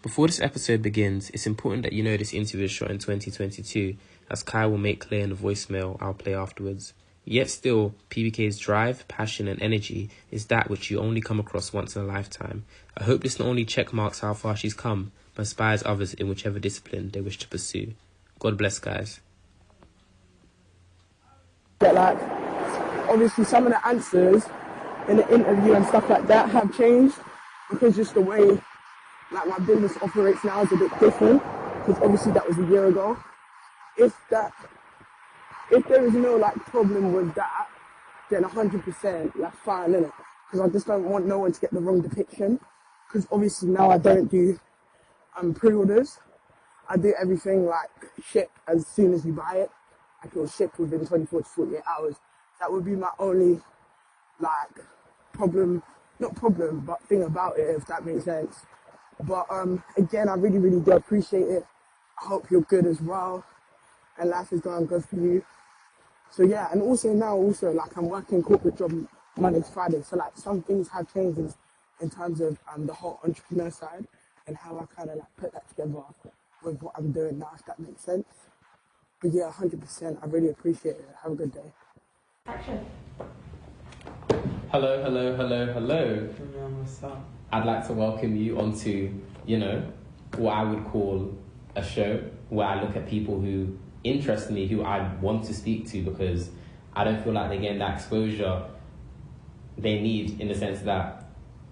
Before this episode begins, it's important that you know this interview is shot in 2022, as Kai will make clear in the voicemail I'll play afterwards. Yet still, PBK's drive, passion and energy is that which you only come across once in a lifetime. I hope this not only checkmarks how far she's come, but inspires others in whichever discipline they wish to pursue. God bless, guys. But obviously some of the answers in the interview and stuff like that have changed, because just the way my business operates now is a bit different, because obviously that was a year ago. If there is no problem with that, then 100% that's fine, innit? Because I just don't want no one to get the wrong depiction. Because obviously now I don't do pre-orders. I do everything ship as soon as you buy it. It will ship within 24 to 48 hours. That would be my only problem, not problem, but thing about it, if that makes sense. But again, I really, really do appreciate it. I hope you're good as well, and life is going good for you. So yeah, and also now, I'm working corporate job Monday to Friday. So some things have changed in terms of the whole entrepreneur side and how I kind of put that together with what I'm doing now, if that makes sense. But yeah, 100%. I really appreciate it. Have a good day. Action. Hello. What's up? I'd like to welcome you onto, what I would call a show where I look at people who interest me, who I want to speak to, because I don't feel like they're getting that exposure they need, in the sense that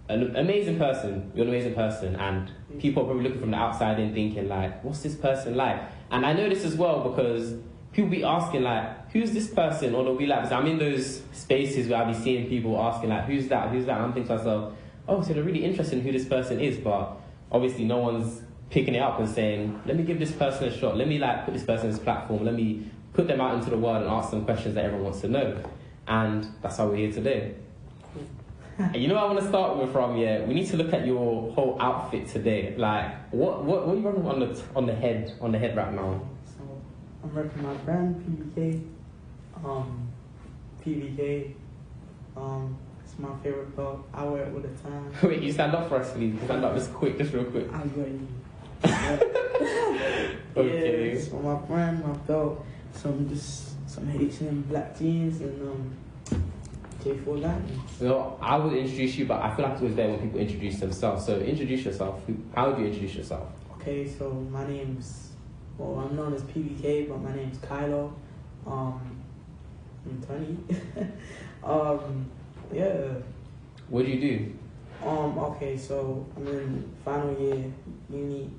an amazing person, you're an amazing person, and people are probably looking from the outside in thinking what's this person like? And I know this as well because people be asking who's this person? Or they'll be because I'm in those spaces where I'll be seeing people asking who's that? And I'm thinking to myself, oh, so they're really interested in who this person is, but obviously no one's picking it up and saying, let me give this person a shot. Let me put this person on this platform. Let me put them out into the world and ask them questions that everyone wants to know. And that's why we're here today. And you know what I want to start with we need to look at your whole outfit today. What are you running on the head right now? So I'm repping my brand, PBK. PBK. It's my favorite belt. I wear it all the time. Wait, you stand up for us, please. Stand up just real quick. I got you. Okay. Yeah, it's my brand, my belt. Some H&M black jeans and J4 Lightning. Well, I would introduce you, but I feel like it was there when people introduce themselves. So introduce yourself. How would you introduce yourself? Okay, so my name's, I'm known as PBK, but my name's Kylo. I'm 20. Yeah. What do you do? Okay, so I'm in final year uni,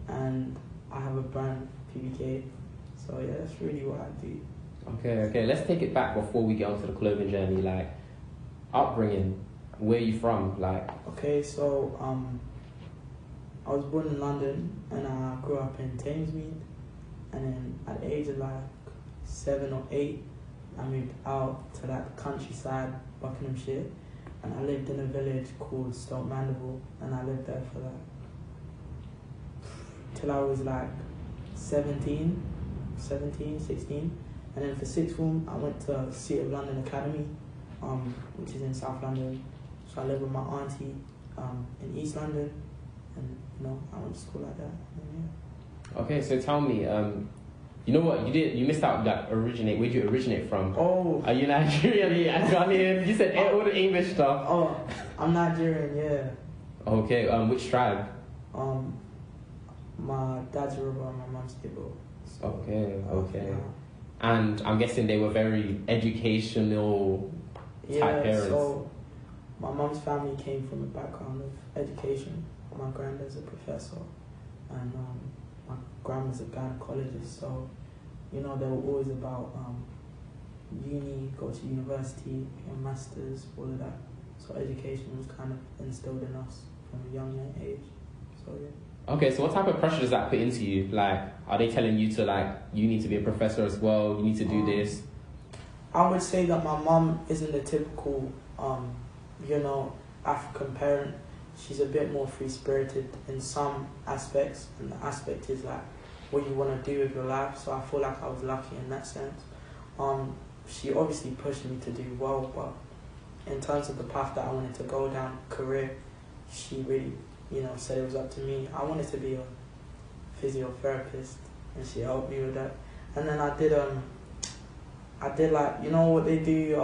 and I have a brand, PBK. So yeah, that's really what I do. Okay. Let's take it back before we get onto the clothing journey. Upbringing. Where are you from? Okay, so I was born in London, and I grew up in Thamesmead, and then at the age of 7 or 8, I moved out to the countryside, Buckinghamshire, and I lived in a village called Stoke Mandeville, and I lived there for till I was 16, and then for sixth form I went to City of London Academy, which is in South London. So I live with my auntie in East London, and I went to school like that. And, yeah. Okay, so tell me, you know what you missed out originate. Where'd you originate from? Oh, are you Nigerian? Yeah, you said all the English stuff. Oh, I'm Nigerian, yeah. Okay, which tribe? My dad's Yoruba and my mom's Igbo. So, okay. And I'm guessing they were very educational type parents. So my mom's family came from a background of education. My granddad's a professor, and my grandma's a gynecologist. So, they were always about uni, go to university, get a master's, all of that. So education was kind of instilled in us from a young age. So yeah. Okay, so what type of pressure does that put into you? Are they telling you to you need to be a professor as well, you need to do this? I would say that my mom isn't the typical, African parent. She's a bit more free-spirited in some aspects, and the aspect is what you want to do with your life. So I feel like I was lucky in that sense. She obviously pushed me to do well, but in terms of the path that I wanted to go down, career, she really said it was up to me. I wanted to be a physiotherapist, and she helped me with that. And then I did like, what they do,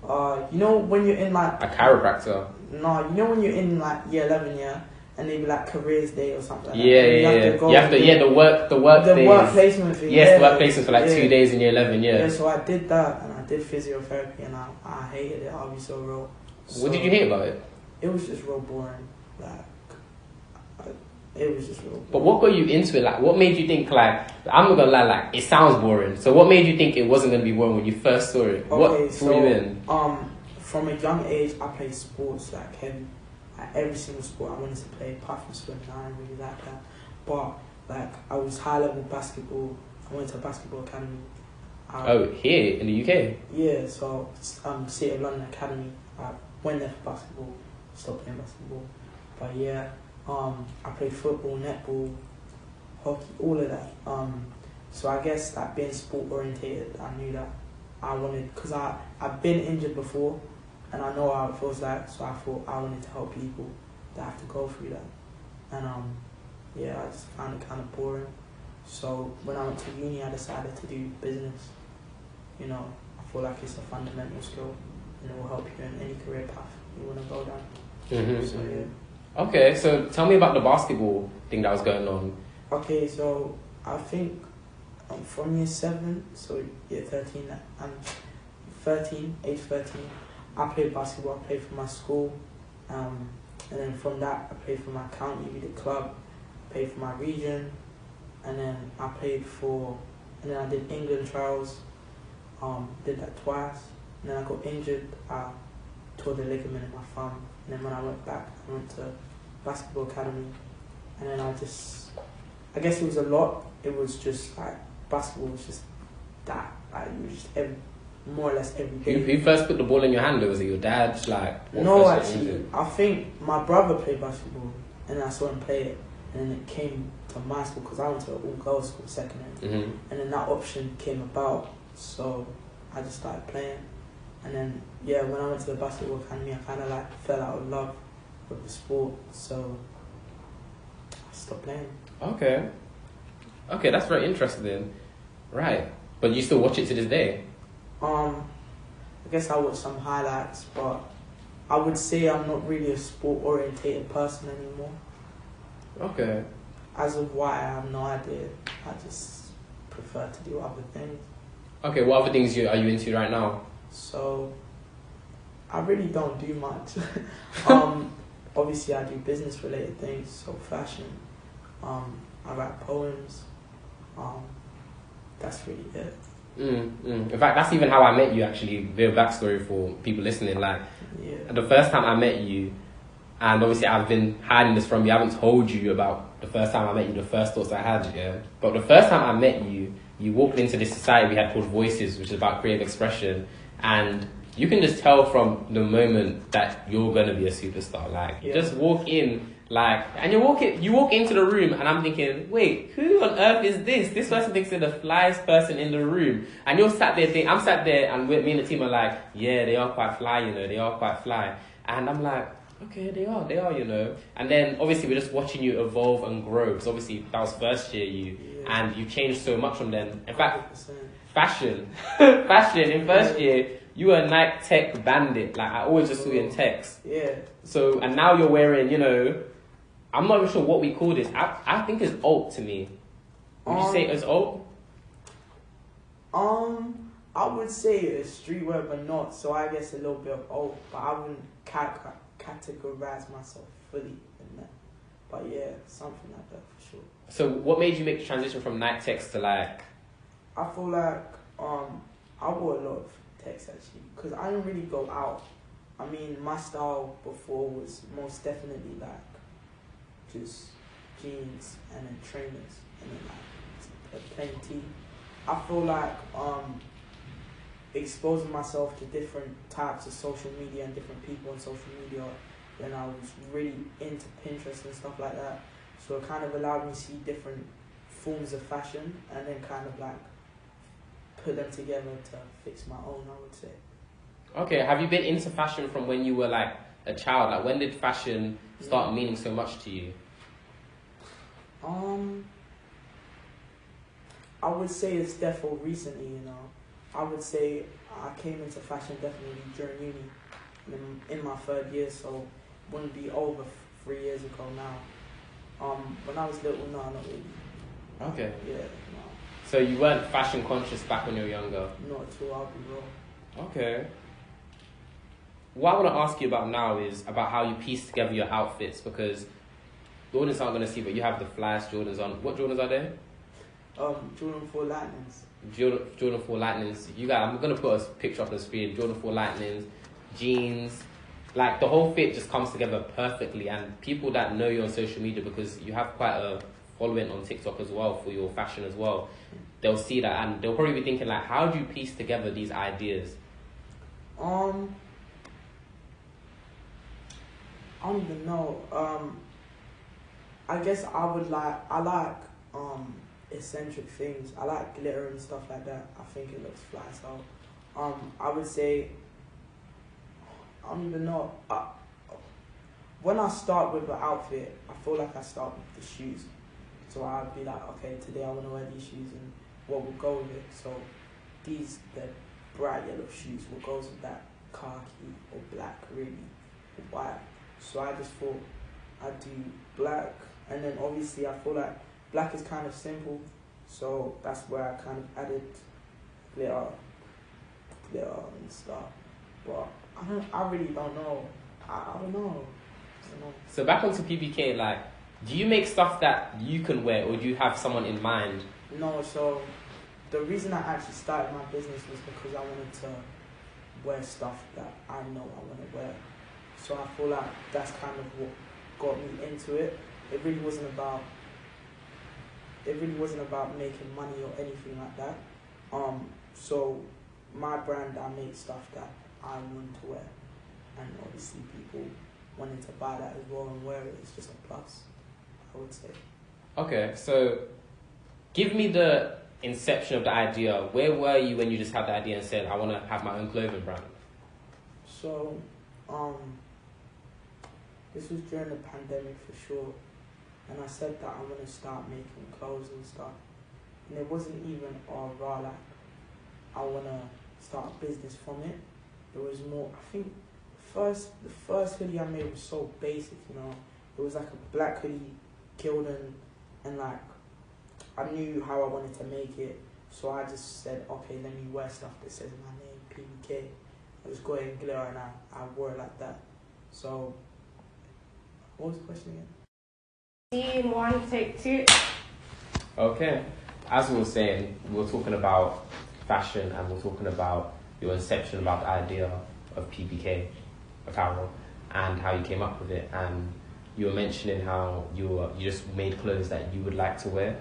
when you're in like a chiropractor. No, when you're in like year 11, yeah, and they be like careers day or something. Like Yeah, that. yeah. You have to, the work days. Work placement thing. Yes, the work placement for like 2 days in year 11. Yeah. Yeah, so I did that, and I did physiotherapy, and I hated it. I'll be so real. What did you hate about it? It was just real boring. It was just real boring. But what got you into it? Like, what made you think, like, I'm not gonna lie, like, it sounds boring. So what made you think it wasn't gonna be boring when you first saw it? Okay, what drew you in? From a young age, I played sports like heavy. Like every single sport I wanted to play, apart from swimming, I didn't really like that. But like, I was high level basketball. I went to a basketball academy. Here in the UK? Yeah, so City of London Academy. I went there for basketball, stopped playing basketball. But yeah, I played football, netball, hockey, all of that. So I guess like being sport orientated, I knew that I wanted, because I've been injured before, and I know how it feels like. So I thought I wanted to help people that have to go through that. And I just found it kind of boring. So when I went to uni, I decided to do business. I feel like it's a fundamental skill, and it will help you in any career path you want to go down. Mm-hmm. So yeah. Okay, so tell me about the basketball thing that was going on. Okay, so I think from year 7, so year 13, I'm 13, age 13, I played basketball. I played for my school, and then from that I played for my county, we did club, played for my region, and then I did England trials, did that twice, and then I got injured, I tore the ligament in my thumb, and then when I went back, I went to basketball academy, and then I guess it was a lot. It was just like, basketball was just that, like, it was just more or less every day. Who first put the ball in your hand? Was it your dad? Like, no, actually, I think my brother played basketball, and I saw him play it, and then it came to my school, because I went to an all-girls school, secondary, mm-hmm. and then that option came about, so I just started playing. And then, yeah, when I went to the basketball academy, I kind of like fell out of love with the sport, so I stopped playing. Okay, that's very interesting. Right, but you still watch it to this day? I guess I watch some highlights, but I would say I'm not really a sport-orientated person anymore. Okay. As of why, I have no idea. I just prefer to do other things. Okay, what other things are you into right now? So, I really don't do much. Obviously, I do business-related things, so fashion. I write poems. That's really it. In fact, that's even how I met you, actually. Real backstory for people listening. Like, the first time I met you, and obviously I've been hiding this from you, I haven't told you about the first time I met you, the first thoughts I had, yeah. But the first time I met you, you walked into this society we had called Voices, which is about creative expression, and you can just tell from the moment that you're gonna be a superstar. Like, you just walk in, like, and you walk into the room, and I'm thinking, wait, who on earth is this? This person thinks they're the flyest person in the room, and you're sat there. I'm sat there, and me and the team are like, yeah, they are quite fly, they are quite fly, and I'm like, okay, they are, and then obviously we're just watching you evolve and grow, because obviously that was first year and you changed so much from then. In fact, 100%. fashion in first year. You were a Nike tech bandit. Like, I always just saw you in techs. Yeah. So, and now you're wearing, I'm not even sure what we call this. I think it's alt to me. Would you say it's alt? I would say it's streetwear, but not. So I guess a little bit of alt, but I wouldn't categorize myself fully in that. But yeah, something like that for sure. So what made you make the transition from Nike techs to like? I feel like I wore a lot of techs actually, because I didn't really go out. I mean, my style before was most definitely like just jeans and then trainers and then like a plain tee. I feel like exposing myself to different types of social media and different people on social media when I was really into Pinterest and stuff like that. So it kind of allowed me to see different forms of fashion and then kind of like put them together to fix my own, I would say. Okay, have you been into fashion from when you were like a child? Like, when did fashion start meaning so much to you? I would say it's definitely recently, I would say I came into fashion definitely during uni, in my third year, so wouldn't be over 3 years ago now. When I was little, no, not really. Okay. Yeah, no. So you weren't fashion conscious back when you were younger? Not at all, I'll be real. Okay. What I want to ask you about now is about how you piece together your outfits, because the audience aren't going to see, but you have the flyest Jordans on. What Jordans are they? Jordan 4 Lightnings. Jordan 4 Lightnings. You guys, I'm going to put a picture up on the screen. Jordan 4 Lightnings, jeans. Like, the whole fit just comes together perfectly. And people that know you on social media, because you have quite a following on TikTok as well for your fashion as well, they'll see that and they'll probably be thinking, like, how do you piece together these ideas? I don't even know. I guess I like eccentric things. I like glitter and stuff like that. I think it looks fly. So I would say, I don't even know. When I start with an outfit, I feel like I start with the shoes. So I'd be like, okay, today I want to wear these shoes and what will go with it. So the bright yellow shoes, what goes with that? Khaki or black, really, or white. So I just thought I'd do black, and then obviously I feel like black is kind of simple, so that's where I kind of added glitter and stuff. But I really don't know. I don't know. So back onto PBK, like, do you make stuff that you can wear, or do you have someone in mind? No, so the reason I actually started my business was because I wanted to wear stuff that I know I want to wear. So I feel like that's kind of what got me into it. It really wasn't about making money or anything like that. So my brand, I make stuff that I want to wear, and obviously people wanting to buy that as well and wear it is just a plus, I would say. Okay, so give me the inception of the idea. Where were you when you just had the idea and said, I want to have my own clothing brand? So, this was during the pandemic for sure, and I said that I want to start making clothes and stuff. And it wasn't even raw, like, I want to start a business from it. It was more, I think, the first hoodie I made was so basic, It was like a black hoodie, gilded, and like, I knew how I wanted to make it, so I just said, okay, let me wear stuff that says my name, PBK. I just go ahead and glitter, and I wore it like that. So, what was the question again? Scene 1, take 2. Okay. As we were saying, we were talking about fashion, and we were talking about your inception, about the idea of PBK Apparel and how you came up with it. And you were mentioning how you just made clothes that you would like to wear.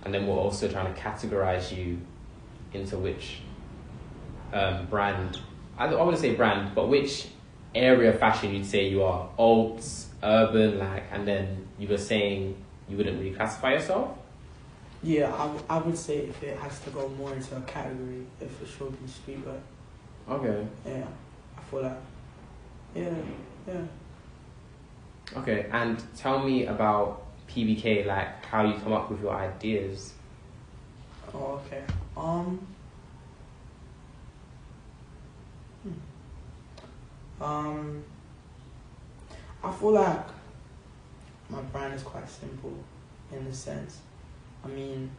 And then we're also trying to categorize you into which brand, I wouldn't say brand, but which area of fashion you'd say you are. Alts, urban, like, and then you were saying you wouldn't really classify yourself? Yeah, I would say if it has to go more into a category, it for sure be streetwear. Okay. Yeah, I feel like, yeah. Okay, and tell me about PBK, like how you come up with your ideas. Oh, okay. I feel like my brand is quite simple in the sense. I mean,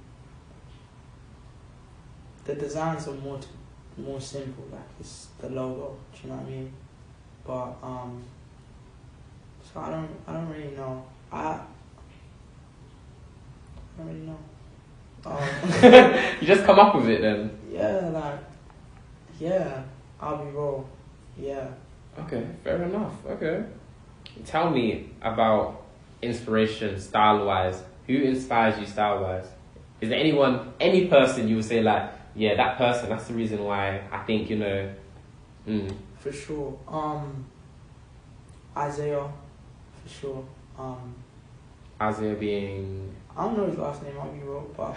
the designs are more simple. Like, it's the logo. Do you know what I mean? But so I don't really know. I don't really know. You just come up with it then? Yeah, I'll be raw. Yeah. Okay, fair enough. Okay. Tell me about inspiration, style-wise. Who inspires you style-wise? Is there any person you would say, like, yeah, that person, that's the reason why I think, For sure. Isaiah, for sure. Isaiah being... I don't know his last name, I'll be real, but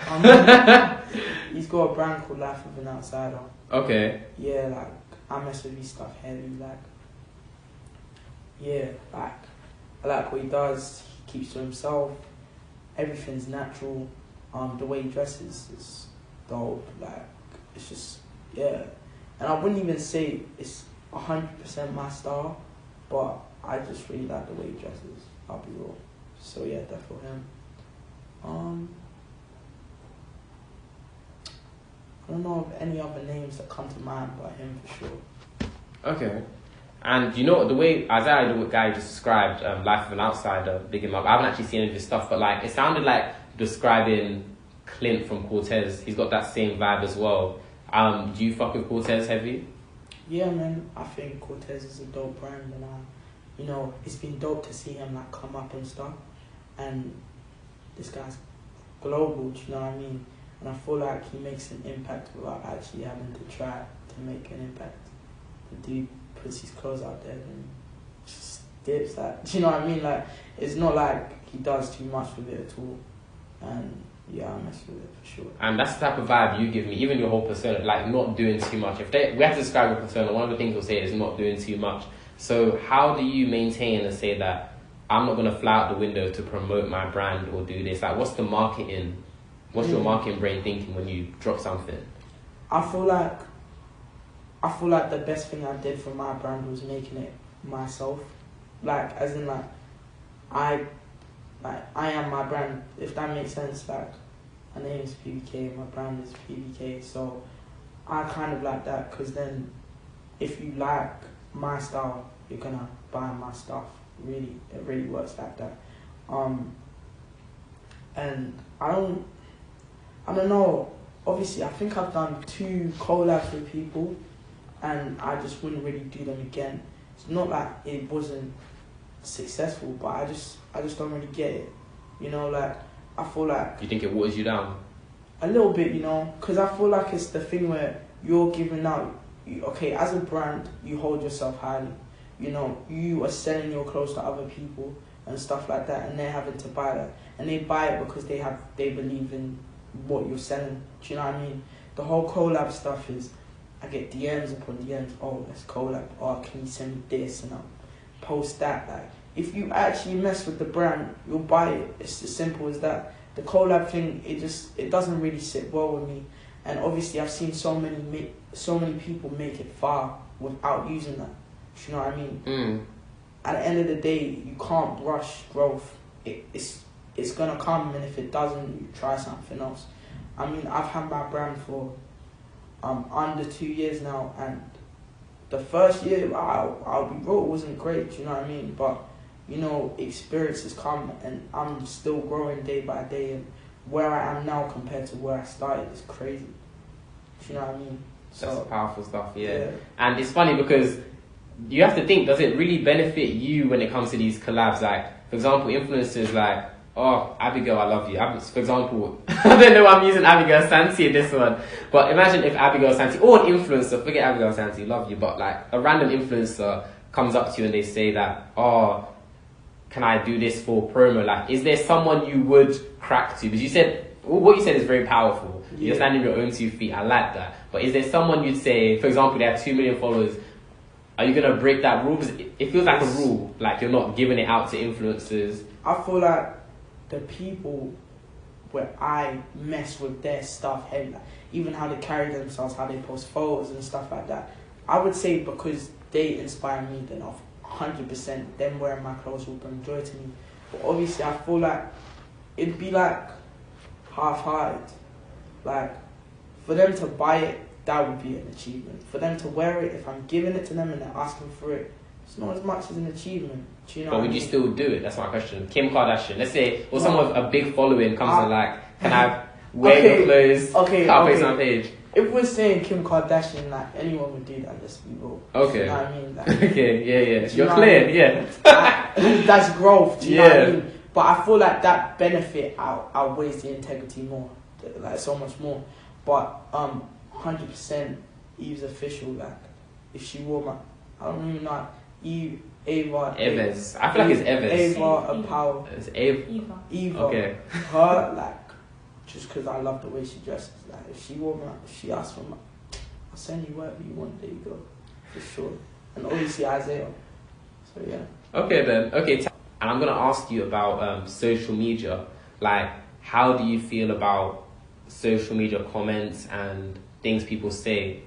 he's got a brand called Life of an Outsider. Okay. Yeah, like, I mess with his stuff heavy, like, yeah, like I like what he does. He keeps to himself. Everything's natural. The way he dresses is dope. Like it's just yeah, and I wouldn't even say it's 100% my style, but I just really like the way he dresses. I'll be real. So yeah, definitely him. I don't know of any other names that come to mind, but him for sure. Okay. And you know the way Isaiah, the guy you just described, Life of an Outsider, big him up. I haven't actually seen any of his stuff, but like it sounded like describing Clint from Cortez. He's got that same vibe as well. Do you fuck with Cortez heavy? Yeah, man. I think Cortez is a dope brand, and you know, it's been dope to see him like come up and stuff. And this guy's global, do you know what I mean? And I feel like he makes an impact without actually having to try to make an impact. The dude puts his clothes out there and just dips that. Do you know what I mean? Like, it's not like he does too much with it at all. And yeah, I mess with it for sure. And that's the type of vibe you give me, even your whole persona, like not doing too much. We have to describe your persona, one of the things we'll say is not doing too much. So how do you maintain and say that I'm not going to fly out the window to promote my brand or do this? Like, what's the marketing? What's your marketing brain thinking when you drop something? I feel like the best thing I did for my brand was making it myself. Like, as in, like, I am my brand, if that makes sense. Like, my name is PBK, my brand is PBK, so I kind of like that, because then if you like my style, you're gonna buy my stuff. Really, it really works like that. And I don't know, obviously I think I've done 2 collabs with people, and I just wouldn't really do them again. It's not like it wasn't successful, but I just don't really get it. You know, like, I feel like... You think it waters you down? A little bit, you know, because I feel like it's the thing where you're giving out... Okay, as a brand, you hold yourself highly. You know, you are selling your clothes to other people and stuff like that, and they're having to buy that. And they buy it because they believe in what you're selling. Do you know what I mean? The whole collab stuff is... I get DMs upon DMs. Oh, let's collab. Oh, can you send me this? And I'll post that. Like, if you actually mess with the brand, you'll buy it. It's as simple as that. The collab thing, it doesn't really sit well with me. And obviously, I've seen so many people make it far without using that. Do you know what I mean? At the end of the day, you can't rush growth. It's gonna come, and if it doesn't, you try something else. I mean, I've had my brand for under 2 years now, and the first year, I'll be real, it wasn't great, you know what I mean? But, you know, experience has come, and I'm still growing day by day, and where I am now compared to where I started is crazy. Do you know what I mean? That's powerful stuff, yeah. And it's funny because you have to think, does it really benefit you when it comes to these collabs? Like, for example, influencers like, oh, Abigail, I love you. For example, I don't know why I'm using Abigail Santi in this one, but imagine if Abigail Santi, or an influencer, forget Abigail Santi, love you, but like a random influencer comes up to you and they say that, oh, can I do this for promo? Like, is there someone you would crack to? Because you said, what you said is very powerful. Yeah. You're standing on your own 2 feet. I like that. But is there someone you'd say, for example, they have 2 million followers, are you going to break that rule? Because it feels like a rule, like you're not giving it out to influencers. I feel like the people where I mess with their stuff heavy, like even how they carry themselves, how they post photos and stuff like that, I would say because they inspire me, then 100% them wearing my clothes will bring joy to me. But obviously I feel like it'd be like half-hearted. Like, for them to buy it, that would be an achievement. For them to wear it, if I'm giving it to them and they're asking for it, it's not as much as an achievement. Do you know? But would you still do it? That's my question. Kim Kardashian, let's say, or someone with a big following comes and like, can I wear your clothes? Okay. On page. If we're saying Kim Kardashian, like anyone would do that, let's be real. Okay. You know what I mean? Like, okay, yeah. You're clear, yeah. That's growth. Do you know what I mean? But I feel like that benefit outweighs the integrity more, like so much more. But 100% Eve's official. Like, if she wore my, I don't even know. Eva. Evers. I feel like it's Evers. Eva Apparel. It's Eva. Okay. Her, like, just because I love the way she dresses. Like, if she asked for my, I'll send you whatever you want. There you go, for sure. And obviously Isaiah. So yeah. Okay then. Okay, and I'm gonna ask you about social media. Like, how do you feel about social media comments and things people say?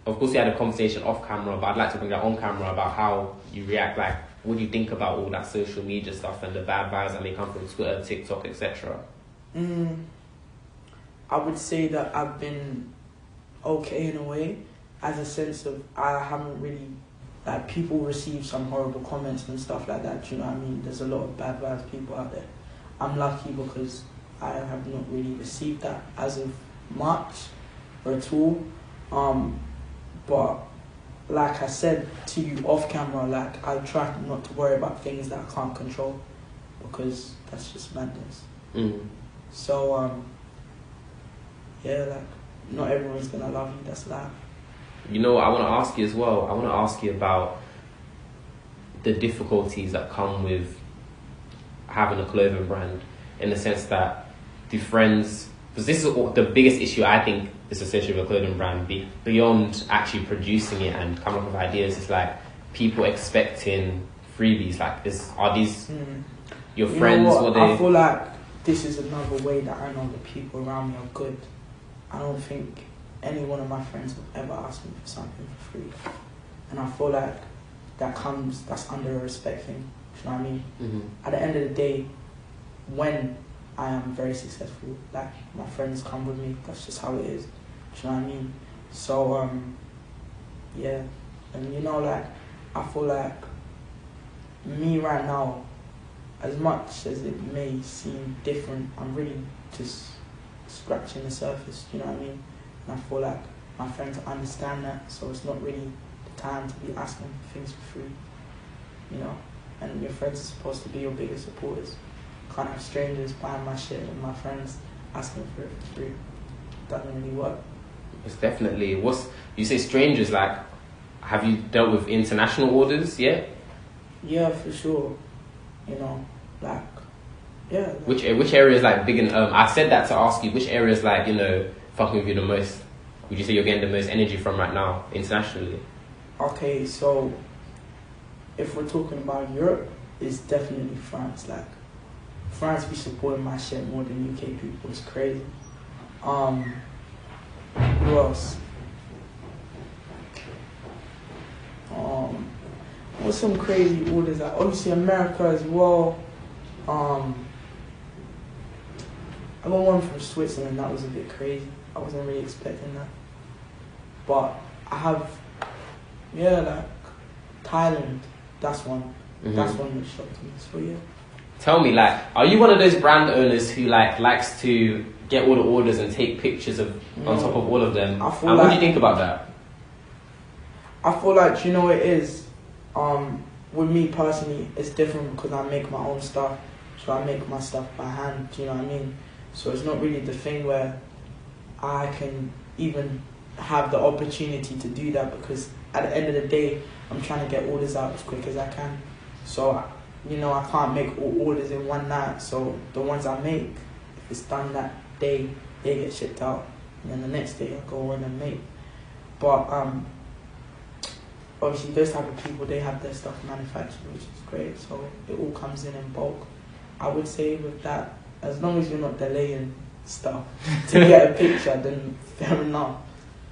Of course, we had a conversation off camera, but I'd like to bring that on camera about how you react. Like, what do you think about all that social media stuff and the bad vibes that may come from Twitter, TikTok, etc.? I would say that I've been okay in a way, as a sense of I haven't really, like, people receive some horrible comments and stuff like that, do you know what I mean? There's a lot of bad vibes people out there. I'm lucky because I have not really received that as of much or at all. But like I said to you off camera, like, I try not to worry about things that I can't control, because that's just madness. So yeah, like, not everyone's gonna love you, that's life. You know what I want to ask you as well? I want to ask you about the difficulties that come with having a clothing brand, in the sense that do friends, because this is the biggest issue I think is associated with a clothing brand, beyond actually producing it and coming up with ideas, is like people expecting freebies. Like, are these your friends? What I feel like this is another way that I know the people around me are good. I don't think any one of my friends have ever asked me for something for free, and I feel like that's under a respect thing. You know what I mean? At the end of the day, when I am very successful, like, my friends come with me. That's just how it is. Do you know what I mean? So yeah, and you know, like, I feel like me right now, as much as it may seem different, I'm really just scratching the surface. Do you know what I mean? And I feel like my friends understand that, so it's not really the time to be asking for things for free. You know, and your friends are supposed to be your biggest supporters. Can't have strangers buying my shit and my friends asking for it for free. Doesn't really work. It's definitely, you say strangers, like, have you dealt with international orders yet? Yeah, for sure. You know, like, yeah. Like, which areas, like, big and I said that to ask you, which areas, like, you know, fucking with you the most? Would you say you're getting the most energy from right now internationally? Okay, so if we're talking about Europe, it's definitely France. Like, France be supporting my shit more than UK people. It's crazy. Who else? What's some crazy orders? Obviously America as well. I got one from Switzerland that was a bit crazy. I wasn't really expecting that. But I have, like, Thailand. That's one. That's one that shocked me. So yeah. Tell me, like, are you one of those brand owners who, like, likes to get all the orders and take pictures of on top of all of them? And what do you think about that? I feel like, you know what it is? With me personally, it's different because I make my own stuff. So I make my stuff by hand, do you know what I mean? So it's not really the thing where I can even have the opportunity to do that, because at the end of the day, I'm trying to get orders out as quick as I can. So, you know, I can't make all orders in one night. So the ones I make, if it's done that day, they get shipped out. And then the next day I go in and make. But obviously those type of people, they have their stuff manufactured, which is great. So it all comes in bulk. I would say with that, as long as you're not delaying stuff to get a picture, then fair enough.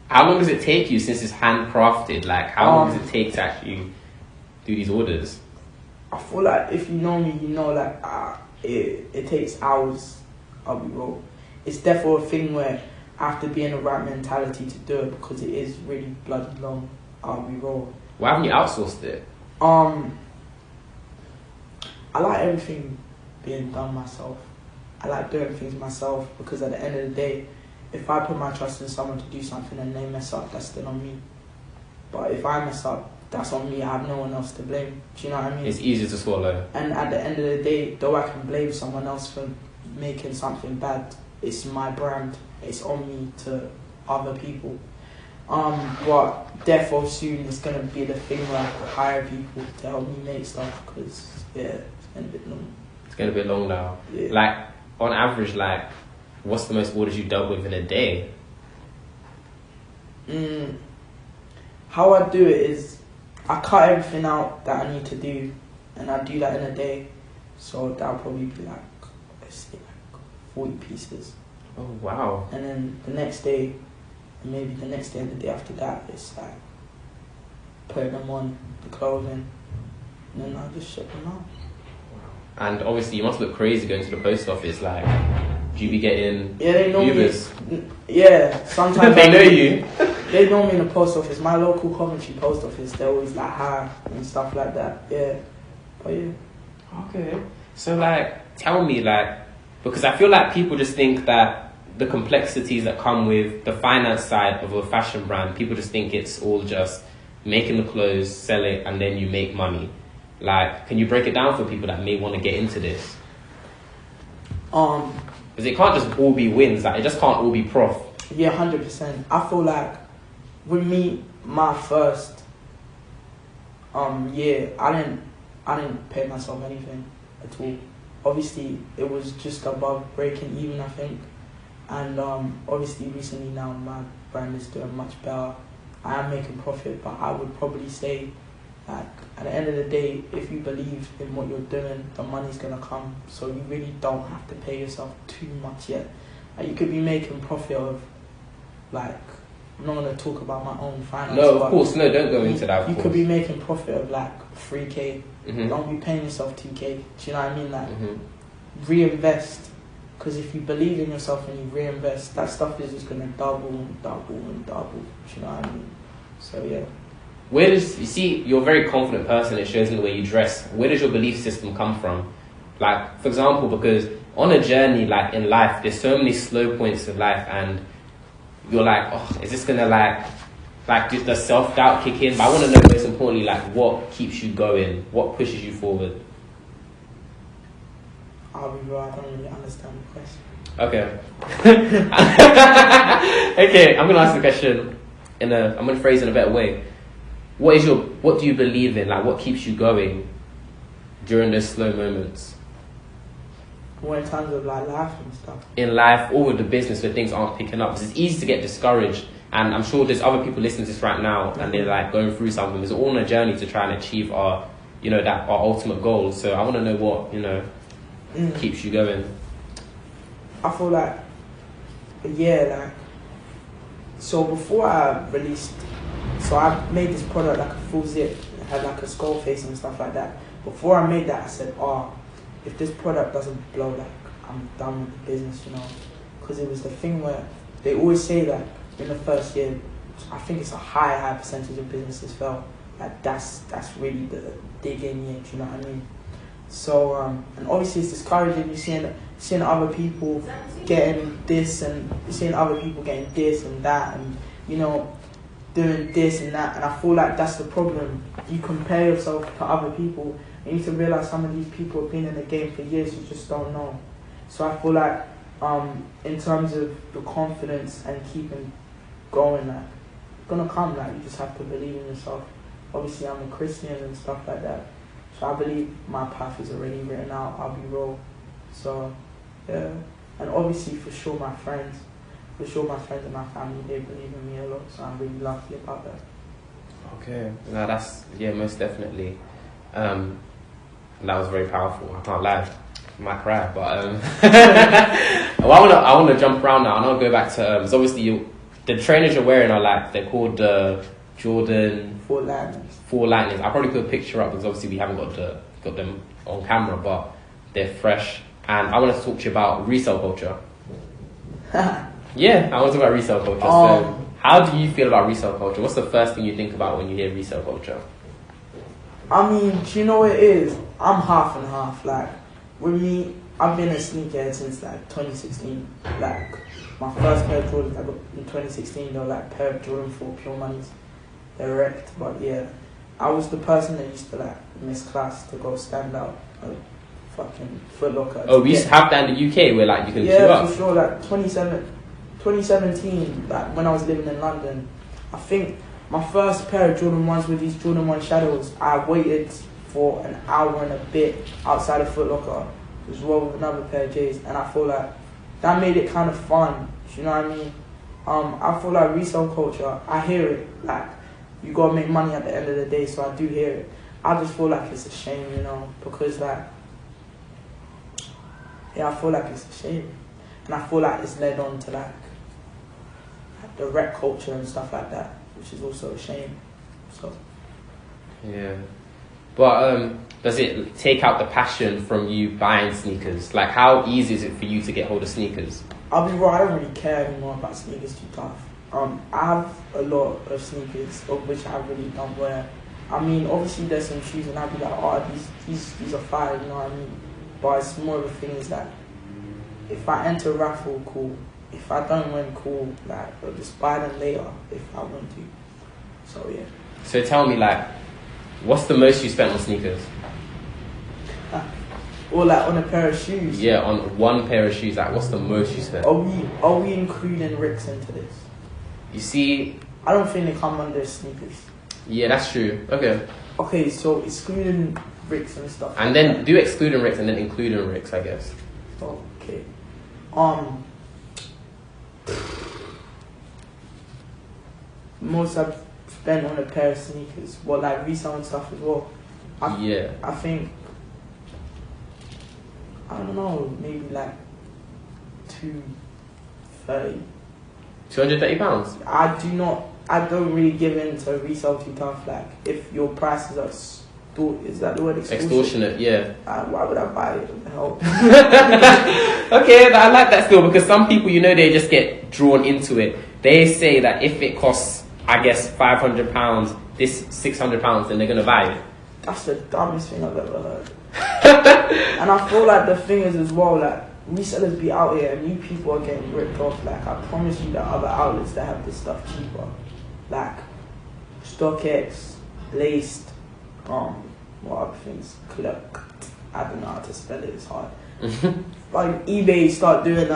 How long does it take you, since it's handcrafted? Like, how long does it take to actually do these orders? I feel like if you know me, you know, like, it takes hours, I'll be real. It's therefore a thing where I have to be in the right mentality to do it, because it is really bloody long, I'll be real. Why haven't you outsourced it? I like everything being done myself. I like doing things myself, because at the end of the day, if I put my trust in someone to do something and they mess up, that's still on me. But if I mess up, that's on me. I have no one else to blame. Do you know what I mean? It's easy to swallow. And at the end of the day, though I can blame someone else for making something bad, it's my brand. It's on me to other people. But therefore soon it's going to be the thing where I hire people to help me make stuff, because, yeah, it's getting a bit long. It's getting a bit long now. Yeah. Like, on average, like, what's the most orders you've dealt with in a day? How I do it is, I cut everything out that I need to do, and I do that in a day. So that'll probably be like, let's say, like 40 pieces. Oh wow! And then the next day, and maybe the next day and the day after that, it's like putting them on the clothing, and then I'll just ship them out. And obviously, you must look crazy going to the post office. Like, do you be getting they know Ubers? Me. Yeah, sometimes they know you. They know me in the post office. My local Coventry post office, they're always like hi and stuff like that. Yeah, but yeah. Okay. So like, tell me like, because I feel like people just think that the complexities that come with the finance side of a fashion brand, people just think it's all just making the clothes, sell it, and then you make money. Like, can you break it down for people that may want to get into this? Because it can't just all be wins. Like, it just can't all be prof. Yeah, 100%. I feel like with me, my first year, I didn't pay myself anything at all. Obviously, it was just above breaking even, I think. And obviously, recently now, my brand is doing much better. I am making profit, but I would probably say, like, at the end of the day, if you believe in what you're doing, the money's gonna come. So you really don't have to pay yourself too much yet. Like, you could be making profit of, like, I'm not gonna talk about my own finance. No, of course, no, don't go into that. You could be making profit of like 3K. Mm-hmm. Don't be paying yourself 2K. Do you know what I mean? Like, reinvest. Because if you believe in yourself and you reinvest, that stuff is just gonna double and double and double. Do you know what I mean? So yeah. Where does, you see, you're a very confident person, it shows in the way you dress. Where does your belief system come from? Like, for example, because on a journey, like in life, there's so many slow points of life, and you're like, oh, is this gonna like just the self-doubt kick in? But I want to know, most importantly, like, what keeps you going? What pushes you forward? I'll be real, I don't really understand the question. Okay. Okay, I'm gonna ask the question I'm gonna phrase it in a better way. What do you believe in? Like, what keeps you going during those slow moments? Well, in terms of like life and stuff. In life, or with the business where things aren't picking up. Because it's easy to get discouraged. And I'm sure there's other people listening to this right now, and they're like going through something. It's all on a journey to try and achieve our ultimate goals. So I want to know what, keeps you going. I feel like, so before I released, so I made this product like a full zip, it had like a skull face and stuff like that. Before I made that, I said, if this product doesn't blow, like, I'm done with the business, because it was the thing where they always say that in the first year, I think it's a high percentage of businesses fail. Like, that's really the dig in year, do you know what I mean? So, and obviously it's discouraging. You're seeing other people getting this, and you're seeing other people getting this and that, and, doing this and that. And I feel like that's the problem. You compare yourself to other people, and you need to realize some of these people have been in the game for years, you just don't know. So I feel like, in terms of the confidence and keeping going, like, it's gonna come, like, you just have to believe in yourself. Obviously I'm a Christian and stuff like that, so I believe my path is already written out, I'll be real. So, yeah. And obviously for sure my friends and my family, they believe in me a lot, so I'm really lucky about that. Okay. No, that's, most definitely. That was very powerful, I can't lie. I might cry, but well, I want to jump around now. I want to go back to so obviously the trainers you're wearing are like, they're called Jordan 4 Lightnings. 4 Lightnings. I'll probably put a picture up because obviously we haven't got them on camera, but they're fresh. And I want to talk to you about resale culture. Yeah, I want to talk about resale culture. So how do you feel about resale culture? What's the first thing you think about when you hear resale culture? I mean, do you know what it is? I'm half and half. Like, with me, I've been a sneakerhead since like 2016. Like, my first pair of Jordans I got in 2016, they were like pair of Jordan 4 Pure Moneys. They're wrecked, but yeah. I was the person that used to like miss class to go stand out at fucking Foot Locker. Oh, we used to have that in the UK where like you can queue up. Yeah, for sure. Like 2017, like when I was living in London, I think my first pair of Jordan 1s with these Jordan 1 Shadows, I waited for an hour and a bit outside of Foot Locker as well with another pair of J's, and I feel like that made it kind of fun. Do you know what I mean? I feel like resale culture, I hear it, like, you gotta make money at the end of the day. So I do hear it. I just feel like it's a shame, you know, because like, yeah, I feel like it's a shame, and I feel like it's led on to like the rec culture and stuff like that, which is also a shame. So yeah, but does it take out the passion from you buying sneakers? Like, how easy is it for you to get hold of sneakers? I'll be real, I don't really care anymore about sneakers too tough. I have a lot of sneakers, of which I really don't wear. I mean, obviously there's some shoes and I'll be like, oh, these are fire, you know what I mean? But it's more of a thing is that if I enter a raffle, cool. If I don't win, cool. Like, I'll just buy them later if I want to. So yeah. So tell me, like, what's the most you spent on sneakers? Or like on a pair of shoes. Yeah, on one pair of shoes. Like, what's the most you spent? Are we including Ricks into this? You see, I don't think they come under sneakers. Yeah, that's true. Okay. Okay, so excluding Ricks and stuff. And then do excluding Ricks and then including Ricks, I guess. Okay. Most I've spent on a pair of sneakers. Well, like resale and stuff as well. I think, I don't know, maybe like £230. £230? I don't really give in to resale too tough. Like, if your prices are is that the word? Extortionate, yeah. Why would I buy it? What the hell? Okay, I like that still, because some people, you know, they just get drawn into it. They say that if it costs, I guess, £500, this £600, then they're going to buy it. That's the dumbest thing I've ever heard. And I feel like the thing is as well, like, resellers be out here and new people are getting ripped off. Like, I promise you that other outlets that have this stuff cheaper, like StockX, Laced, what other things? I don't know how to spell it, it's hard. Like eBay start doing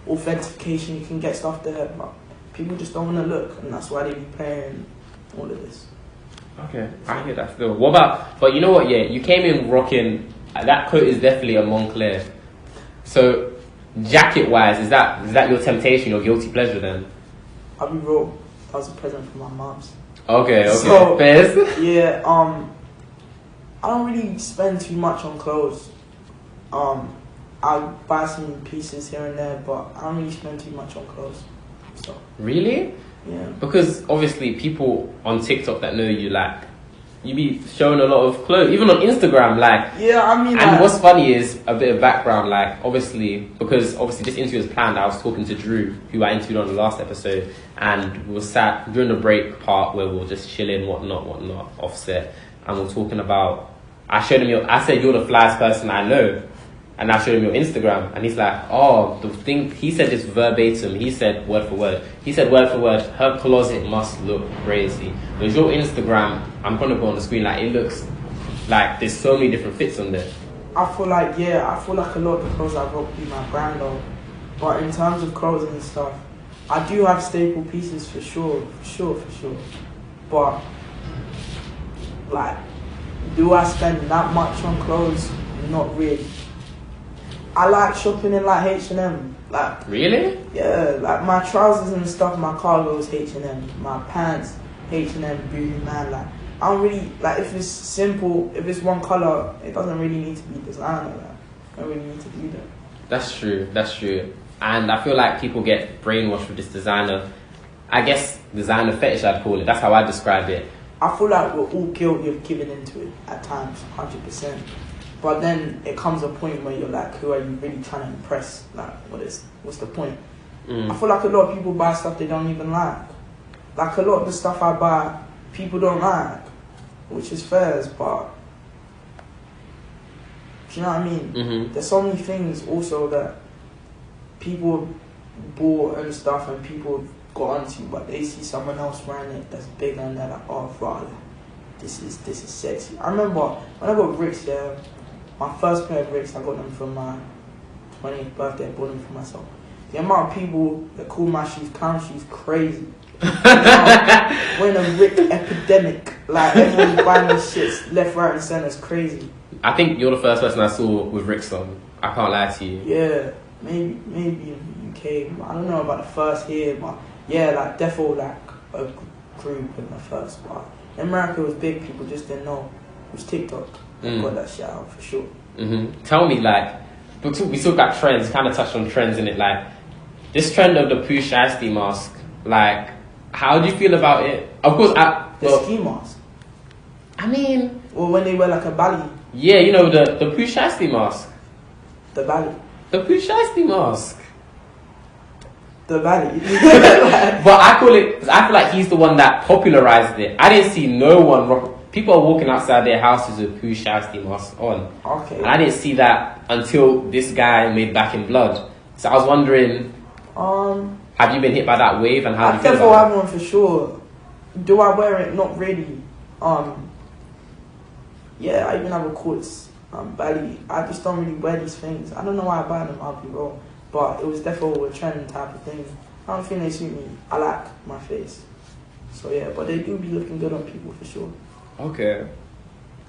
authentication, you can get stuff there, but people just don't want to look, and that's why they be paying all of this. Okay, I hear that still. What about, but you know what, yeah, you came in rocking, that coat is definitely a Moncler. So, jacket-wise, is that your temptation, your guilty pleasure then? I'll be real, that was a present from my mom's. Okay, So, Fairs? Yeah, I don't really spend too much on clothes. I buy some pieces here and there, but I don't really spend too much on clothes. So. Really? Yeah. Because obviously people on TikTok that know you, like, you be showing a lot of clothes, even on Instagram, like. Yeah, I mean. And what's funny is a bit of background, like, obviously this interview was planned. I was talking to Drew, who I interviewed on the last episode, and we were sat during the break part where we were just chilling, whatnot, offset, and we were talking about. I showed him I said you're the flyest person I know, and I showed him your Instagram, and he's like, oh, the thing. He said this verbatim. He said word for word. Her closet must look crazy. Because your Instagram, I'm gonna go on the screen, like, it looks like there's so many different fits on there. I feel like a lot of the clothes I rock be my brand though. But in terms of clothes and stuff, I do have staple pieces for sure. But like, do I spend that much on clothes? Not really. I like shopping in like H&M. Like, really? Yeah, like my trousers and stuff, my cargos H&M, my pants H&M, Boohoo Man. Like, I don't really, like, if it's simple, if it's one color, it doesn't really need to be designer. Like, I don't really need to do that. That's true. And I feel like people get brainwashed with this designer, I guess designer fetish I'd call it. That's how I describe it. I feel like we're all guilty of giving into it at times, 100%. But then it comes a point where you're like, who are you really trying to impress? Like, what's the point? I feel like a lot of people buy stuff they don't even like. Like, a lot of the stuff I buy, people don't like, which is fair, but do you know what I mean? Mm-hmm. There's so many things also that people bought and stuff and people got onto, but they see someone else wearing it that's bigger and they're like, oh, right, this is sexy. I remember when I got Ricks there, my first pair of Ricks, I got them for my 20th birthday, I bought them for myself. The amount of people that call my shoes clown shoes crazy. We're in a Rick epidemic. Like, everyone's buying these shits left, right and centre. It's crazy. I think you're the first person I saw with Ricks on. I can't lie to you. Yeah, maybe in the UK. I don't know about the first here, but yeah, like defo like a group in the first part. In America, it was big. People just didn't know. It was TikTok. Got that shit out for sure. Tell me, like, we talk about trends. Kind of touched on trends in it, like this trend of the Pooh Shiesty mask. Like, how do you feel about it? Of course, the ski mask. I mean, or when they wear like a bally. Yeah, you know the Pooh Shiesty mask. The bally. The Pooh Shiesty mask. The bally. But I call it. I feel like he's the one that popularized it. I didn't see no one rock. People are walking outside their houses with Pooh Shiesty masks on. Okay. And I didn't see that until this guy made Back in Blood. So I was wondering, have you been hit by that wave, and how do you feel about it? I have one for sure. Do I wear it? Not really. Yeah, I even have a quartz belly. I just don't really wear these things. I don't know why I buy them, I'll be wrong. But it was definitely a trend type of thing. I don't think they suit me. I like my face. So yeah, but they do be looking good on people for sure. Okay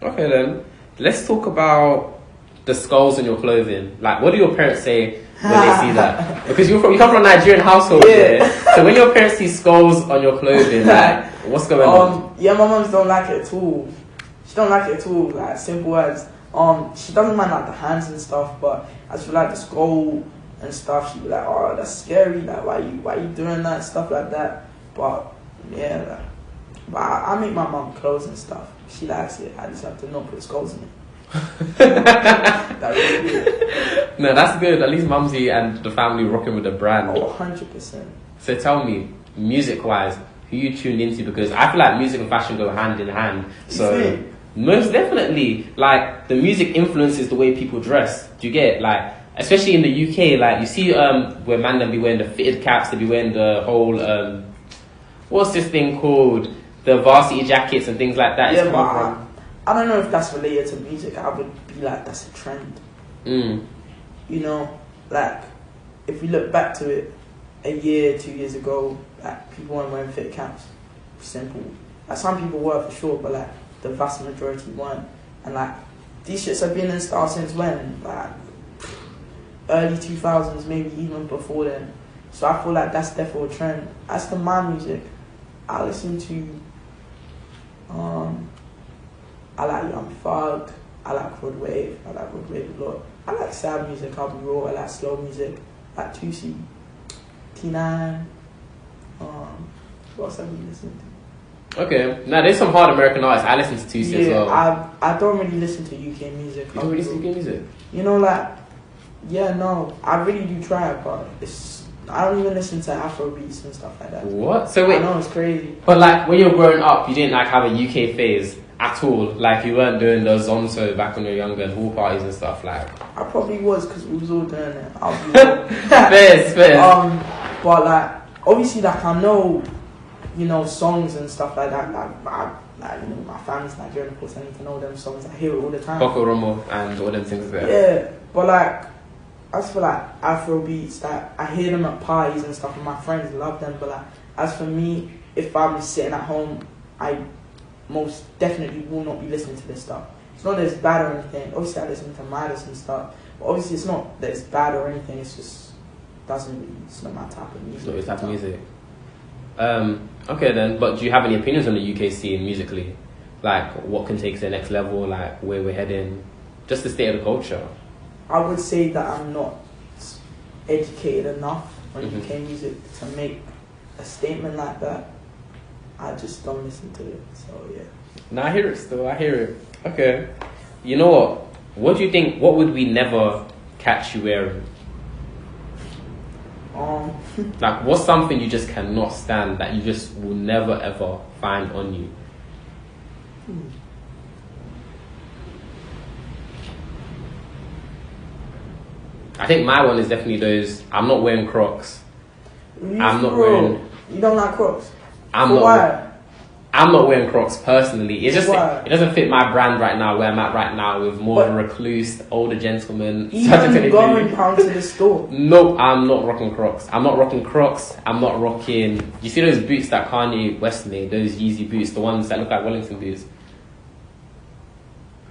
then. Let's talk about the skulls in your clothing. Like, what do your parents say when they see that? Because you come from a Nigerian household, yeah. So when your parents see skulls on your clothing, like, what's going on? Yeah, my mom don't like it at all. She don't like it at all. Like, simple as she doesn't mind like the hands and stuff, but as for like the skull and stuff, she be like, oh, that's scary. Like, why you doing that, stuff like that. But yeah, like, but I make my mom clothes and stuff. She likes it. I just have to not put skulls in it. That really good. No, that's good. At least Mumsy and the family rocking with the brand. Oh, 100%. So tell me, music-wise, who you tuned into? Because I feel like music and fashion go hand in hand. So most definitely, like, the music influences the way people dress. Do you get it? Like, especially in the UK, like, you see where man them be wearing the fitted caps, they be wearing the whole what's this thing called? The varsity jackets and things like that. Yeah, but I don't know if that's related to music. I would be like, that's a trend. You know, like, if we look back to it, a year, 2 years ago, like, people weren't wearing fit caps. Simple. Like, some people were for sure, but like, the vast majority weren't. And like, these shits have been in style since when? Like, early 2000s, maybe even before then. So I feel like that's definitely a trend. As for my music, I listen to I like Young Thug, I like Rod Wave a lot. I like sad music, I'll be raw, I like slow music, I like 2C, T9, what else have you listened to? Okay, now there's some hard American artists. I listen to 2C as well. I don't really listen to UK music. You don't really listen to UK music? You know, like, yeah, no, I really do try, but I don't even listen to Afro beats and stuff like that. What? So wait, I know, it's crazy. But like, when you were growing up, you didn't like have a UK phase at all. Like, you weren't doing the Zonzo back when you were younger and hall parties and stuff. Like, I probably was, because we was all doing it. I'll be fair. But like, obviously, like, I know, you know, songs and stuff like that. Like, you know, my family's Nigerian, of course, I need to know them songs. I hear it all the time. Boko Romo and all them things there. Yeah, but like, as for like Afro beats, like, I hear them at parties and stuff, and my friends love them. But like, as for me, if I'm sitting at home, I most definitely will not be listening to this stuff. It's not that it's bad or anything. Obviously, I listen to Midas and stuff, but obviously, it's not that it's bad or anything. It's just it's not my type of music. It's not your type of music. Okay then, but do you have any opinions on the UK scene musically? Like, what can take to the next level? Like, where we're heading? Just the state of the culture. I would say that I'm not educated enough on UK music to make a statement like that. I just don't listen to it, so yeah. No, I hear it still, I hear it. Okay. You know what? What do you think, what would we never catch you wearing? Like, what's something you just cannot stand that you just will never ever find on you? I think my one is definitely those. I'm not wearing Crocs. You don't like Crocs? Why? I'm not wearing Crocs personally. It doesn't fit my brand right now, where I'm at right now, with more of a recluse, older gentleman. Even going down to the store. No, I'm not rocking Crocs. I'm not rocking Crocs. I'm not rocking. You see those boots that Kanye West made? Those Yeezy boots, the ones that look like Wellington boots.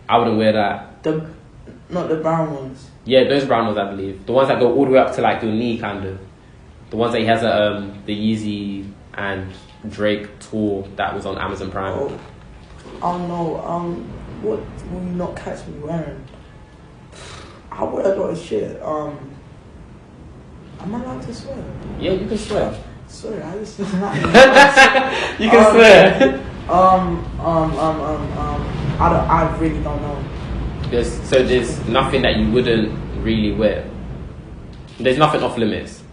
I wouldn't wear that. Not the brown ones. Yeah, those brown ones, I believe. The ones that go all the way up to like your knee, kind of. The ones that he has the Yeezy and Drake tour that was on Amazon Prime? Oh no, what will you not catch me wearing? I wear a lot of shit. Am I allowed to swear? Yeah, you can swear. Sorry, I just You can swear. I really don't know. There's nothing that you wouldn't really wear. There's nothing off limits.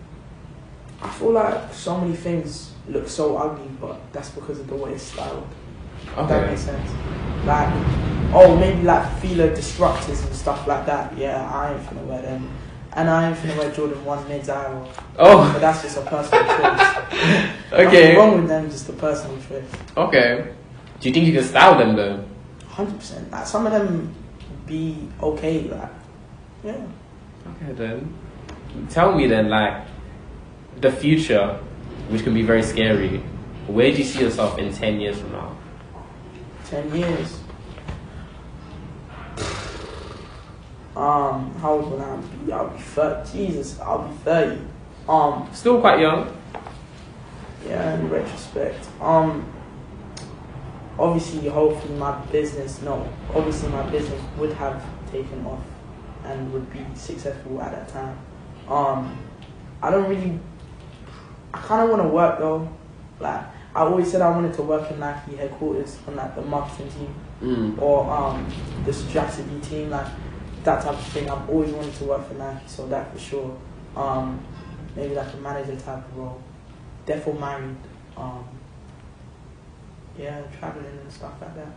I feel like so many things look so ugly, but that's because of the way it's styled. Okay. That makes sense. Like, maybe like Fila Destructors and stuff like that. Yeah, I ain't finna wear them. And I ain't finna wear Jordan 1 mids either. Oh. But that's just a personal choice. Okay. Nothing wrong with them, just a personal choice. Okay. Do you think you can style them though? 100%. Like, some of them be okay, like, yeah. Okay then. Tell me then, like, the future, which can be very scary, where do you see yourself in 10 years from now? 10 years. How old will I be? I'll be 30. Jesus, I'll be 30. Still quite young. Yeah, in retrospect. Obviously, hopefully my business would have taken off and would be successful at that time. I kind of want to work though. Like, I always said I wanted to work in Nike headquarters on like the marketing team or the strategy team, like that type of thing. I've always wanted to work for Nike, so that for sure. Maybe like a manager type of role. Therefore married. Yeah, traveling and stuff like that.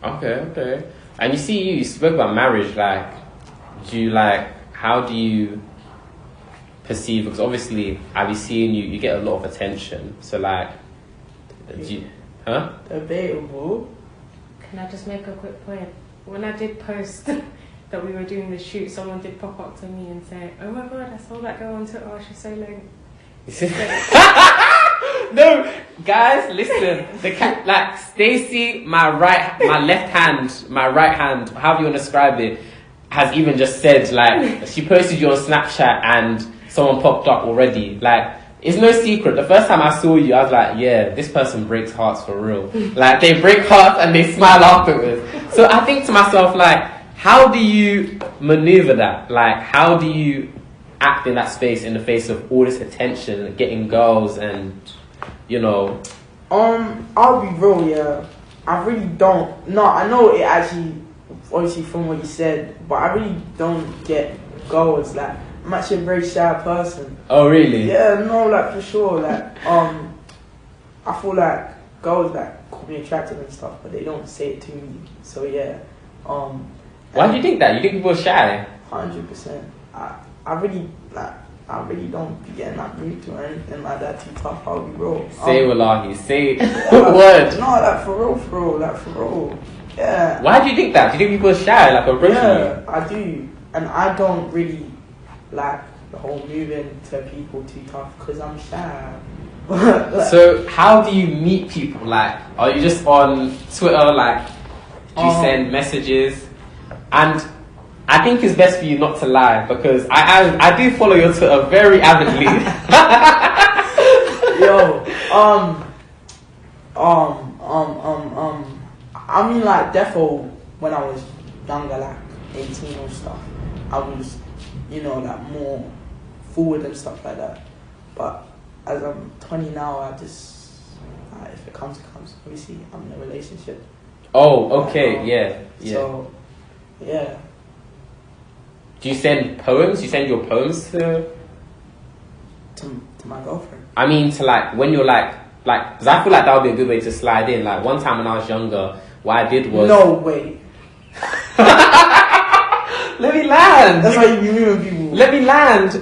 Okay. And you spoke about marriage, like, how do you perceive, because obviously I be seeing you get a lot of attention, so like, Debatable. Can I just make a quick point? When I did post that we were doing the shoot, someone did pop up to me and say, "Oh my god, I saw that girl on Twitter, oh, she's so lame." No, guys, listen. Like Stacey, my left hand, however you want to describe it, has even just said, like, she posted you on Snapchat and someone popped up already. Like, it's no secret. The first time I saw you, I was like, yeah, this person breaks hearts for real. Like, they break hearts and they smile afterwards. So I think to myself, like, how do you maneuver that? Like, how do you act in that space in the face of all this attention, getting girls and, you know? I'll be real, yeah. I really don't. No, I know it actually, obviously from what you said, but I really don't get girls. Like, I'm actually a very shy person. Oh, really? Yeah, no, like, for sure. Like, I feel like girls, like, call me attractive and stuff, but they don't say it to me. So, yeah. Why do you think that? You think people are shy? 100%. I really don't be getting that moved or anything like that too tough. I'll be real. Say wallahi, say word. No, like, for real, like, for real. Yeah. Why do you think that? Do you think people are shy, like, approaching you? Yeah, I do. And I don't really like the whole moving to people too tough because I'm shy. Like, so how do you meet people? Like, are you just on Twitter? Like, do you send messages? And I think it's best for you not to lie, because I do follow your Twitter very avidly. Yo, I mean, like, defo when I was younger, like 18 or stuff, I was, like, more forward and stuff like that. But as I'm 20 now, I just, if it comes, it comes. Obviously, I'm in a relationship. Oh, okay, yeah. So, yeah. Do you send poems? You send your poems to my girlfriend? I mean, to, like, when you're like, because I feel like that would be a good way to slide in. Like, one time when I was younger, what I did was... No way. Let me land. That's how you be moving people. Let me land.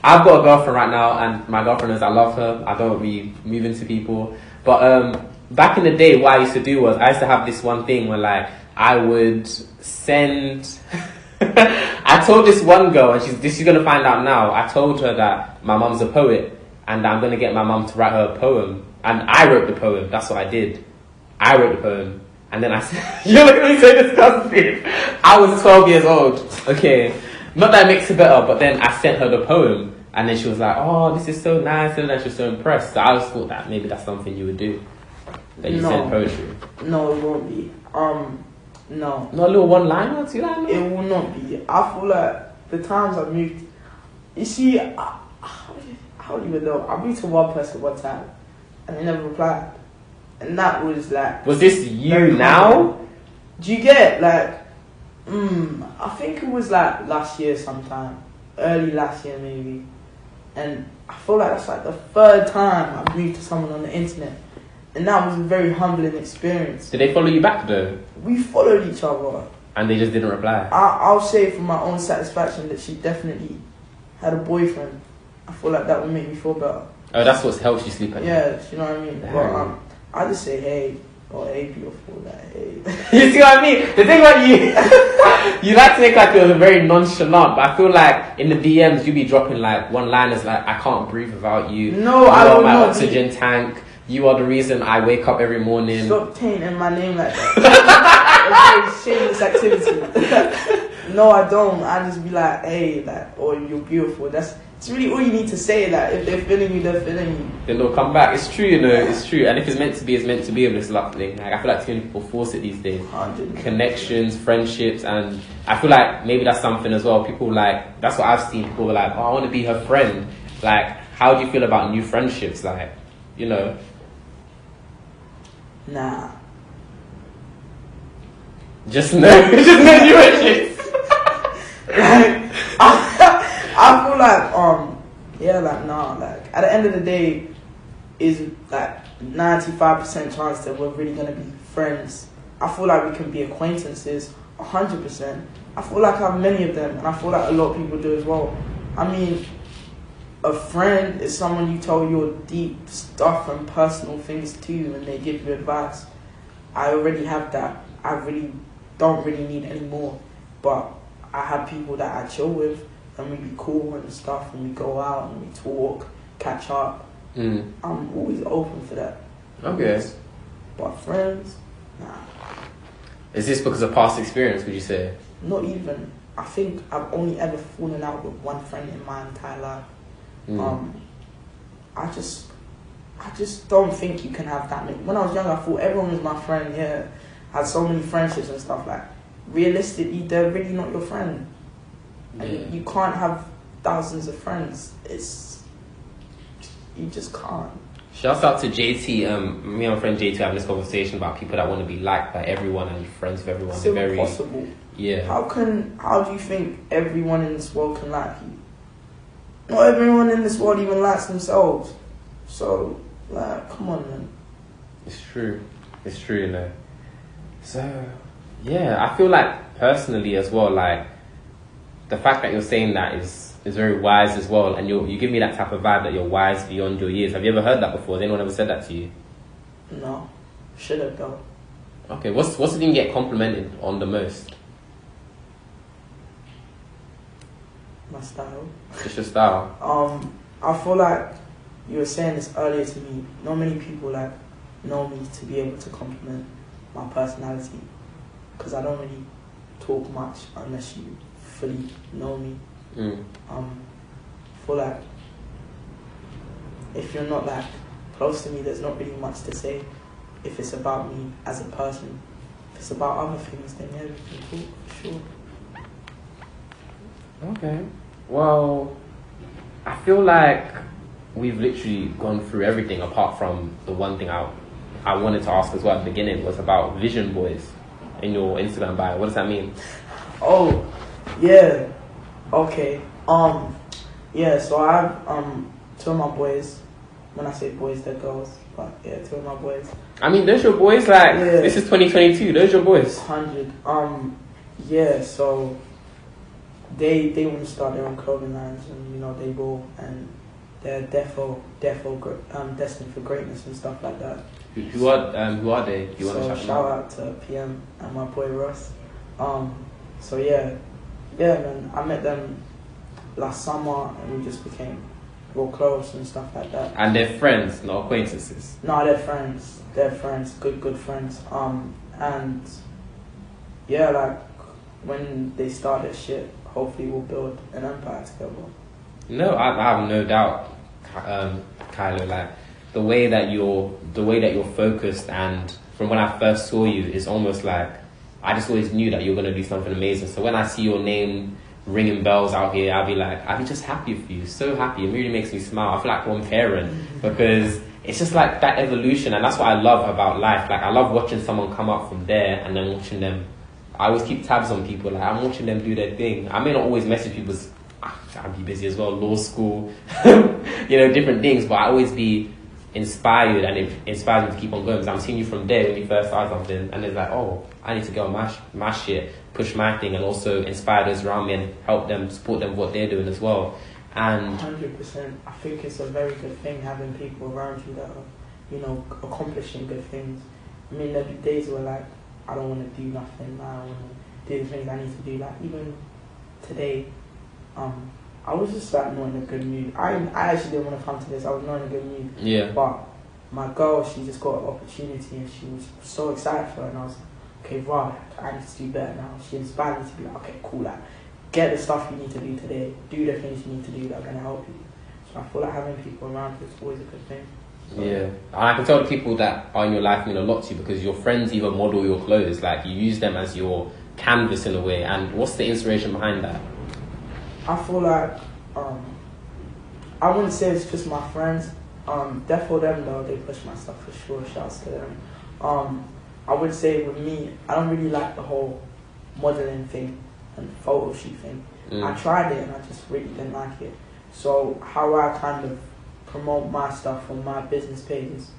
I've got a girlfriend right now, and my girlfriend knows I love her. I don't be moving to people. But back in the day, what I used to do was I used to have this one thing where, like, I would send... I told this one girl, and she's going to find out now, I told her that my mum's a poet, and I'm going to get my mum to write her a poem. And I wrote the poem. That's what I did. I wrote the poem. And then I said, you're looking at me so disgusting. I was 12 years old. Okay. Not that it makes it better, but then I sent her the poem. And then she was like, oh, this is so nice, and then she was so impressed. So I just thought that maybe that's something you would do. That you send poetry. No, it won't be. No. Not a little one-liner, two-liner? It will not be. I feel like the times I've moved... You see, I don't even know. I moved to one person one time, and they never replied. And that was like... Was this you now? Do you get, like... I think it was like last year sometime. Early last year maybe. And I feel like that's like the third time I've moved to someone on the internet. And that was a very humbling experience. Did they follow you back though? We followed each other. And they just didn't reply? I'll say for my own satisfaction that she definitely had a boyfriend. I feel like that would make me feel better. Oh, that's what helps you sleep at night? Yeah, you know what I mean? But I just say hey, or hey beautiful, like hey. You see what I mean? The thing about you, you like to make like it was very nonchalant, but I feel like in the DMs you be dropping like one-liners like, I can't breathe without you. No, you I are will my not oxygen tank. You are the reason I wake up every morning. Stop tainting my name like that. It's a very shameless activity. No, I don't. I just be like, hey, like, or you're beautiful. It's really all you need to say. Like, if they're feeling you, they're feeling you. Then they'll come back. It's true, you know. It's true. And if it's meant to be, it's meant to be. Of this love thing. Like I feel like too many people force it these days. 100%. Connections, friendships, and I feel like maybe that's something as well. People like that's what I've seen. People were like, oh, I want to be her friend. Like, how do you feel about new friendships? Like, you know. Nah. Just no new friendships. I feel like nah, like at the end of the day is like 95% chance that we're really gonna be friends. I feel like we can be acquaintances 100%. I feel like I have many of them, and I feel like a lot of people do as well. I mean, a friend is someone you tell your deep stuff and personal things to, and they give you advice. I already have that. I really don't really need any more. But I have people that I chill with, and we be cool and stuff, and we go out and we talk, catch up. I'm always open for that. Okay. But friends, nah. Is this because of past experience, would you say? Not even. I think I've only ever fallen out with one friend in my entire life. I just don't think you can have that many. When I was young, I thought everyone was my friend. Yeah, I had so many friendships and stuff. Like, realistically, they're really not your friend. And you can't have thousands of friends. You just can't. Shouts out to JT. Me and my friend JT having this conversation about people that want to be liked by everyone and friends with everyone. It's They're impossible. Yeah. How do you think everyone in this world can like you? Not everyone in this world even likes themselves. So, like, come on, man. It's true, you know. So, yeah, I feel like personally as well, like, the fact that you're saying that is very wise as well, and you give me that type of vibe that you're wise beyond your years. Have you ever heard that before? Has anyone ever said that to you? No. Should have, though. Okay, what's the thing you get complimented on the most? My style. Just your style? I feel like you were saying this earlier to me. Not many people like know me to be able to compliment my personality, because I don't really talk much unless you fully know me. I feel like if you're not like close to me, there's not really much to say. If it's about me as a person, if it's about other things, then yeah, we can talk for sure. Okay. Well, I feel like we've literally gone through everything apart from the one thing I wanted to ask as well at the beginning was about vision boys in your Instagram bio. What does that mean? Oh, yeah. Okay. Yeah, so I have two of my boys. When I say boys, they're girls. But yeah, two of my boys. I mean, those your boys? Like, yeah. This is 2022. Those your boys? 100. Yeah, so they want to start their own clothing lines, and you know they will, and they're defo destined for greatness and stuff like that. Who are they? Do you want to shout out to PM and my boy Russ. So yeah, man, I met them last summer, and we just became real close and stuff like that. And they're friends, not acquaintances? No, they're friends. They're friends, good friends. And yeah, like when they start their shit, hopefully we'll build an empire together. No, I have no doubt, Kylo. Like the way that you're focused, and from when I first saw you, is almost like I just always knew that you're gonna do something amazing. So when I see your name ringing bells out here, I'll be just happy for you. So happy. It really makes me smile. I feel like one parent because it's just like that evolution, and that's what I love about life. Like I love watching someone come up from there and then watching them. I always keep tabs on people. Like I'm watching them do their thing. I may not always message people. I'll be busy as well, law school, different things. But I always be inspired, and it inspires me to keep on going because I'm seeing you from there when you first started something, and it's like, oh, I need to go on my shit, push my thing, and also inspire those around me and help them, support them what they're doing as well. And 100%, I think it's a very good thing having people around you that are, accomplishing good things. I mean, there'll be days where like I don't want to do nothing. I don't want to do the things I need to do. Like even today, I was just like not in a good mood. I actually didn't want to come to this. I was not in a good mood. Yeah. But my girl, she just got an opportunity and she was so excited for it. And I was like, okay, wow, I need to do better now. She inspired me to be like, okay, cool, like get the stuff you need to do today. Do the things you need to do that are going to help you. So I feel like having people around you is always a good thing. So, yeah, and I can tell the people that are in your life mean a lot to you because your friends even model your clothes. Like you use them as your canvas in a way. And what's the inspiration behind that? I feel like I wouldn't say it's just my friends. Therefore them though, they push my stuff for sure. Shouts to them. I would say with me, I don't really like the whole modeling thing and photo shoot thing. I tried it and I just really didn't like it. So how I kind of promote my stuff on my business page is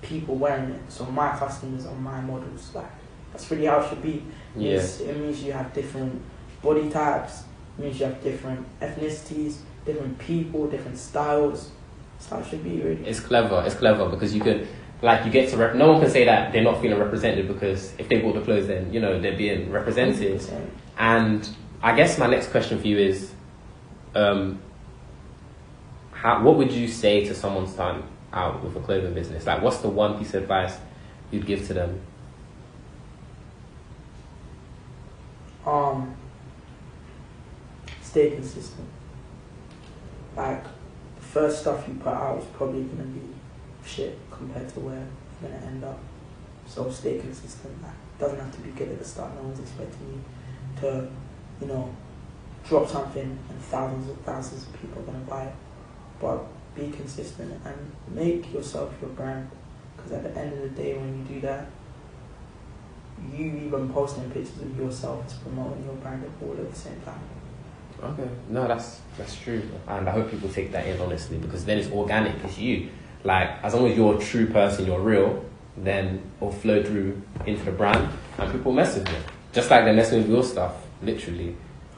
people wearing it. So my customers are my models. Like that's really how it should be. Yeah. It means you have different body types. It means you have different ethnicities, different people, different styles. That's how it should be, really. It's clever because you could, you get to no one can say that they're not feeling represented because if they bought the clothes, then they're being represented. 100%. And I guess my next question for you is, what would you say to someone starting out with a clothing business? Like, what's the one piece of advice you'd give to them? Stay consistent. Like the first stuff you put out is probably gonna be shit compared to where you're gonna end up. So stay consistent. Like it doesn't have to be good at the start. No one's expecting you to, drop something and thousands of people are gonna buy it. But be consistent and make yourself your brand. Because at the end of the day, when you do that, you even posting pictures of yourself is promoting your brand all at the same time. Okay, no, that's true, and I hope people take that in honestly because then it's organic. It's you. Like as long as you're a true person, you're real, then it'll flow through into the brand, and people mess with it. Just like they're messing with your stuff, literally.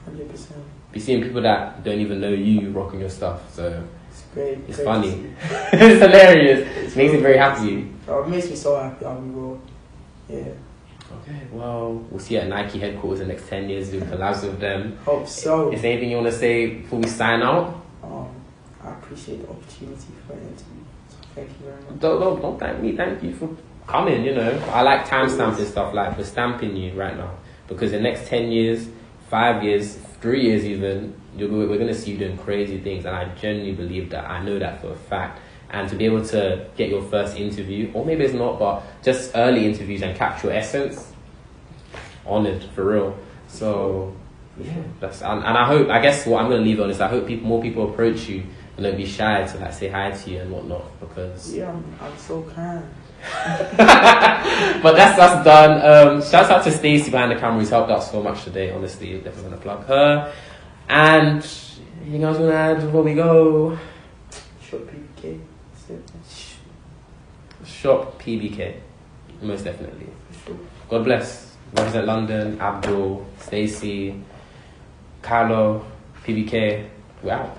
100%. Be seeing people that don't even know you rocking your stuff, so it's great. It's great funny. It's hilarious. It makes me very happy. Oh, it makes me so happy. I'll be real. Yeah. Okay, well, we'll see you at Nike headquarters in the next 10 years, doing collabs with them. Hope so. Is there anything you want to say before we sign out? I appreciate the opportunity for an interview. So thank you very much. Don't thank me. Thank you for coming, I like timestamps and stuff, like we're stamping you right now. Because in the next 10 years, 5 years, 3 years even, we're going to see you doing crazy things. And I genuinely believe that. I know that for a fact. And to be able to get your first interview, or maybe it's not, but just early interviews and capture your essence, honoured, for real. So, yeah, and I guess what I'm going to leave on is I hope more people approach you and don't be shy to say hi to you and whatnot, because... Yeah, I'm so kind. But that's done. Shout out to Stacey behind the camera who's helped out so much today, honestly. Definitely going to plug her. And anything else you want to add before we go? Shop PBK. Shop PBK. Most definitely. Sure. God bless. Represent London, Abdul, Stacey, Carlo, PBK. We're out.